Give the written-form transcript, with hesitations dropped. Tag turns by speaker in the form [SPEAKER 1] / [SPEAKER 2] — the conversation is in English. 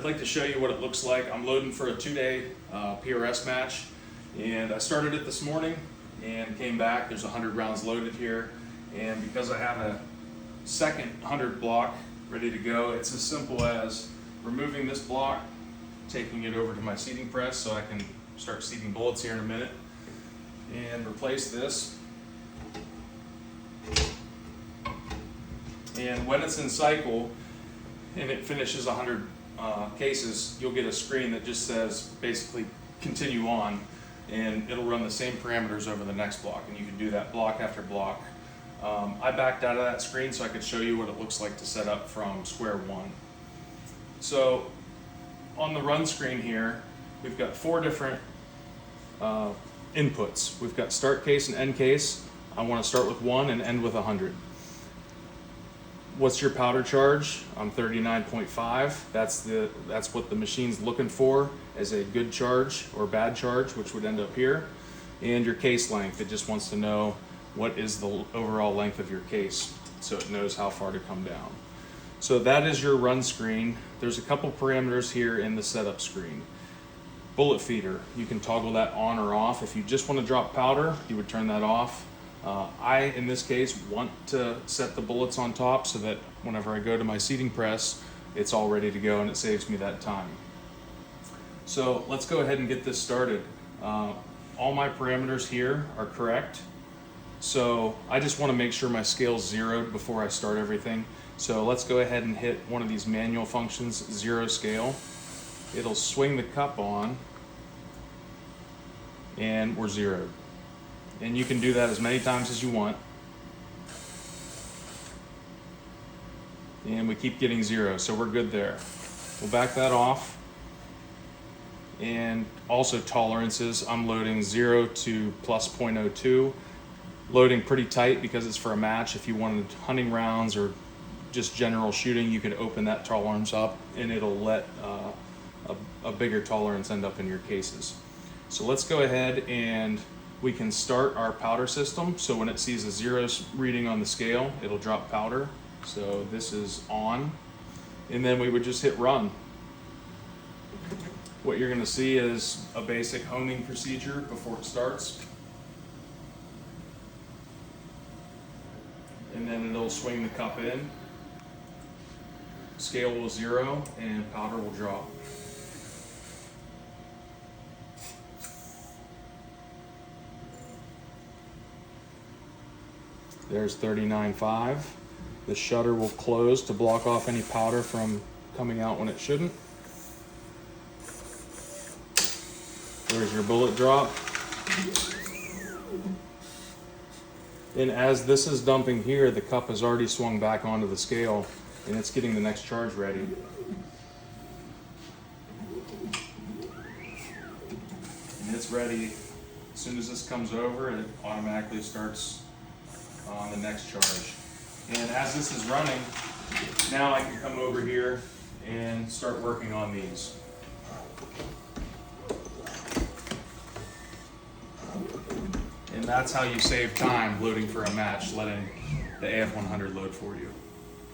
[SPEAKER 1] I'd like to show you what it looks like. I'm loading for a 2-day PRS match, and I started it this morning and came back. There's 100 rounds loaded here, and because I have a second 100 block ready to go, it's as simple as removing this block, taking it over to my seating press so I can start seating bullets here in a minute, and replace this. And when it's in cycle and it finishes 100 cases, you'll get a screen that just says basically continue on, and it'll run the same parameters over the next block, and you can do that block after block. I backed out of that screen so I could show you what it looks like to set up from square one. So on the run screen here, we've got 4 different inputs. We've got start case and end case. I want to start with 1 and end with 100. What's your powder charge? I'm 39.5. That's what the machine's looking for as a good charge or bad charge, which would end up here. And your case length. It just wants to know what is the overall length of your case, so it knows how far to come down. So that is your run screen. There's a couple parameters here in the setup screen. Bullet feeder, you can toggle that on or off. If you just want to drop powder, you would turn that off. I, in this case, want to set the bullets on top so that whenever I go to my seating press, it's all ready to go and it saves me that time. So let's go ahead and get this started. All my parameters here are correct. So I just want to make sure my scale's zeroed before I start everything. So let's go ahead and hit one of these manual functions, 0 scale. It'll swing the cup on and we're zeroed. And you can do that as many times as you want. And we keep getting 0, so we're good there. We'll back that off. And also tolerances, I'm loading 0 to plus 0.02. Loading pretty tight because it's for a match. If you wanted hunting rounds or just general shooting, you could open that tolerance up and it'll let a bigger tolerance end up in your cases. So let's go ahead and we can start our powder system. So when it sees a 0 reading on the scale, it'll drop powder. So this is on, and then we would just hit run. What you're gonna see is a basic homing procedure before it starts. And then it'll swing the cup in. Scale will 0 and powder will drop. There's 39.5. The shutter will close to block off any powder from coming out when it shouldn't. There's your bullet drop. And as this is dumping here, the cup has already swung back onto the scale and it's getting the next charge ready. And it's ready. As soon as this comes over, it automatically starts on the next charge. And as this is running, now I can come over here and start working on these. And that's how you save time loading for a match, letting the AF100 load for you.